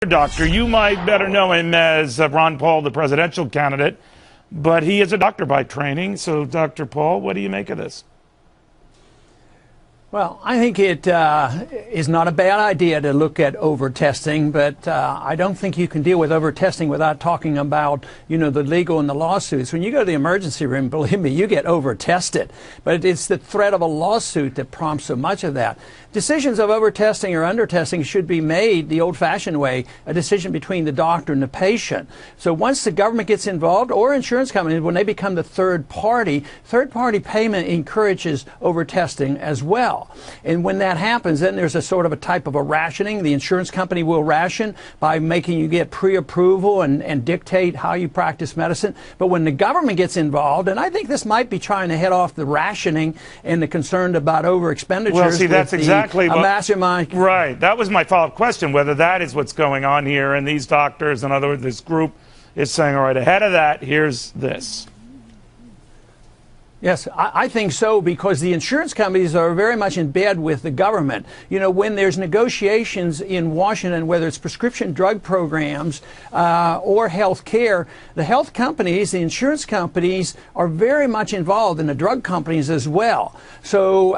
doctor. You might better know him as Ron Paul, the presidential candidate, but he is a doctor by training. So, Dr. Paul, what do you make of this? Well, I think it is not a bad idea to look at over-testing, but I don't think you can deal with over-testing without talking about, the legal and the lawsuits. When you go to the emergency room, believe me, you get over-tested. But it's the threat of a lawsuit that prompts so much of that. Decisions of over-testing or under-testing should be made the old-fashioned way, a decision between the doctor and the patient. So once the government gets involved, or insurance companies, when they become the third party payment encourages over-testing as well. And when that happens, then there's a sort of a type of a rationing. The insurance company will ration by making you get pre-approval and dictate how you practice medicine. But when the government gets involved, and I think this might be trying to head off the rationing and the concern about over-expenditures. Well, see, that's exactly what... mastermind. Right. That was my follow-up question, whether that is what's going on here. And these doctors, in other words, this group is saying, all right, ahead of that, here's this. Yes, I think so, because the insurance companies are very much in bed with the government. When there's negotiations in Washington, whether it's prescription drug programs or health care, the health companies, the insurance companies are very much involved, in the drug companies as well. So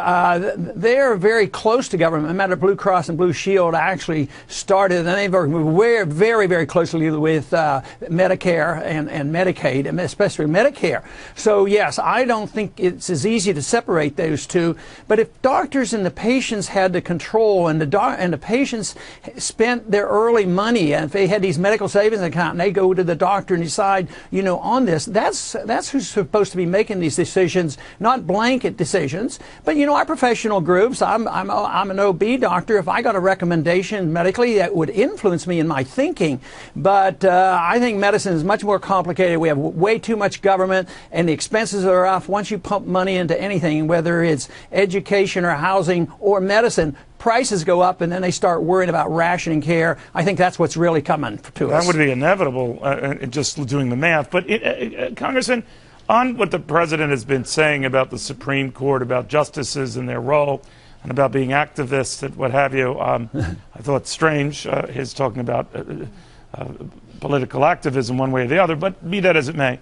they're very close to government. No matter Blue Cross and Blue Shield actually started, and they work very, very closely with Medicare and Medicaid, and especially Medicare. So yes, I don't think it's as easy to separate those two. But if doctors and the patients had the control, and the patients spent their early money, and if they had these medical savings account and they go to the doctor and decide, on this, that's who's supposed to be making these decisions, not blanket decisions. But our professional groups, I'm an OB doctor. If I got a recommendation medically, that would influence me in my thinking. But I think medicine is much more complicated. We have way too much government, and the expenses are off. Once you pump money into anything, whether it's education or housing or medicine, prices go up, and then they start worrying about rationing care. I think that's what's really coming to us. That would be inevitable, just doing the math. But, Congressman, on what the president has been saying about the Supreme Court, about justices and their role, and about being activists and what have you, I thought strange, his talking about political activism one way or the other, but be that as it may.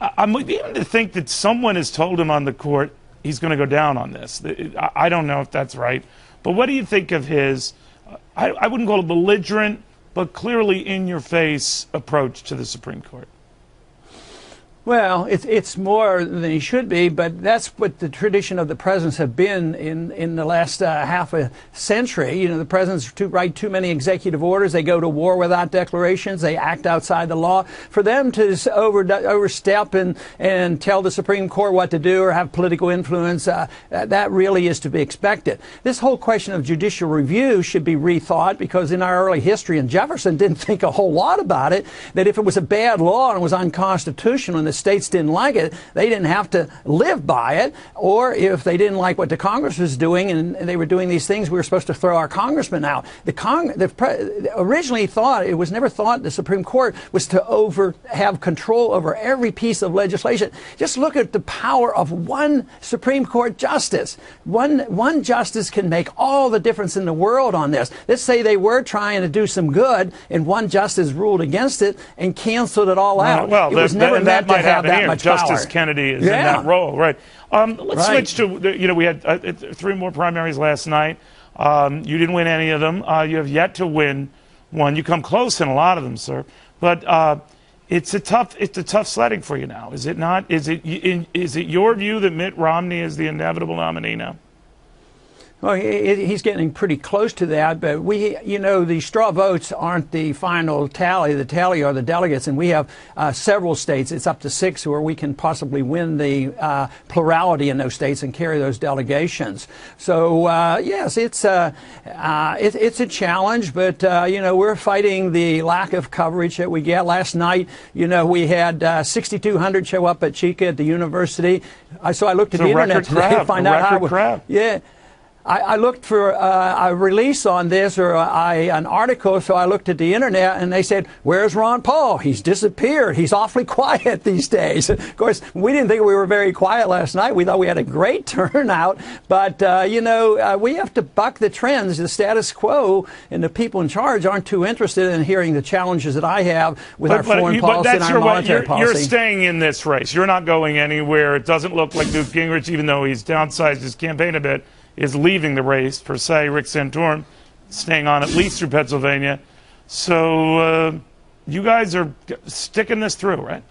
I'm beginning to think that someone has told him on the court he's going to go down on this. I don't know if that's right. But what do you think of his, I wouldn't call it belligerent, but clearly in-your-face approach to the Supreme Court? Well, it's more than he should be, but that's what the tradition of the presidents have been in the last half a century. The presidents write too many executive orders. They go to war without declarations. They act outside the law. For them to overstep and tell the Supreme Court what to do or have political influence, that really is to be expected. This whole question of judicial review should be rethought, because in our early history, and Jefferson didn't think a whole lot about it, that if it was a bad law and it was unconstitutional and the states didn't like it, they didn't have to live by it. Or if they didn't like what the Congress was doing and they were doing these things, we were supposed to throw our congressmen out. Originally thought, it was never thought the Supreme Court was to have control over every piece of legislation. Just look at the power of one Supreme Court justice. One justice can make all the difference in the world on this. Let's say they were trying to do some good and one justice ruled against it and canceled it all out. Well, it was never meant to have that here. much Justice power. Kennedy is in that role, right? Let's switch to, we had 3 more primaries last night. You didn't win any of them. You have yet to win one. You come close in a lot of them, sir. But it's a tough sledding for you now, is it not? Is it your view that Mitt Romney is the inevitable nominee now? Well, he's getting pretty close to that, but the straw votes aren't the final tally. The tally are the delegates, and we have several states. It's up to 6 where we can possibly win the plurality in those states and carry those delegations. So yes, it's a challenge, but we're fighting the lack of coverage that we get. Last night, we had 6,200 show up at Chica at the university. So I looked at the internet today to find out how. Yeah. I looked for a release on this or an article, so I looked at the internet and they said, "Where's Ron Paul? He's disappeared. He's awfully quiet these days." Of course, we didn't think we were very quiet last night. We thought we had a great turnout, but we have to buck the trends. The status quo and the people in charge aren't too interested in hearing the challenges that I have with our foreign policy and our monetary policy. You're staying in this race. You're not going anywhere. It doesn't look like Newt Gingrich, even though he's downsized his campaign a bit, is leaving the race, per se. Rick Santorum staying on at least through Pennsylvania. So you guys are sticking this through, right?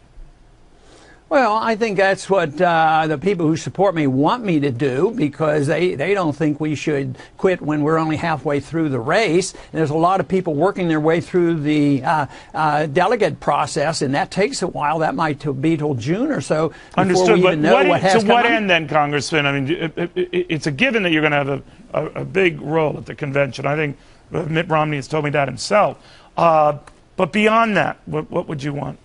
Well, I think that's what the people who support me want me to do, because they don't think we should quit when we're only halfway through the race. And there's a lot of people working their way through the delegate process, and that takes a while. That might be till June or so before we even know what has come. To what end then, Congressman? I mean, it's a given that you're going to have a big role at the convention. I think Mitt Romney has told me that himself. But beyond that, what would you want?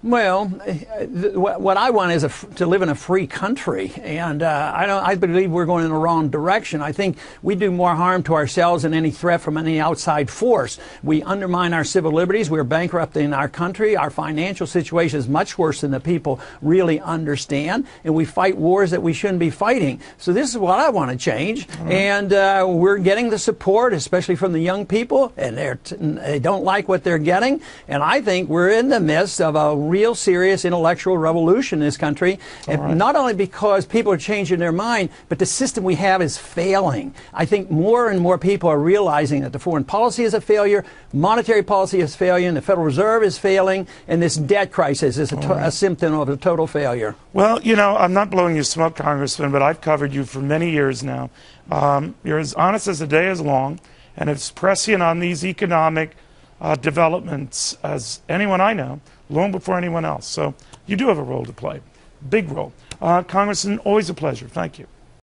Well, what I want is to live in a free country, and I believe we're going in the wrong direction. I think we do more harm to ourselves than any threat from any outside force. We undermine our civil liberties. We're bankrupting our country. Our financial situation is much worse than the people really understand, and we fight wars that we shouldn't be fighting. So this is what I want to change, and we're getting the support, especially from the young people, and they don't like what they're getting. And I think we're in the midst of a real serious intellectual revolution in this country, and not only because people are changing their mind, but the system we have is failing. I think more and more people are realizing that the foreign policy is a failure, monetary policy is failing, the Federal Reserve is failing, and this debt crisis is a symptom of a total failure. Well, I'm not blowing you smoke, Congressman, but I've covered you for many years now. You're as honest as the day is long, and as prescient on these economic developments as anyone I know, long before anyone else. So you do have a role to play, big role. Congressman, always a pleasure. Thank you.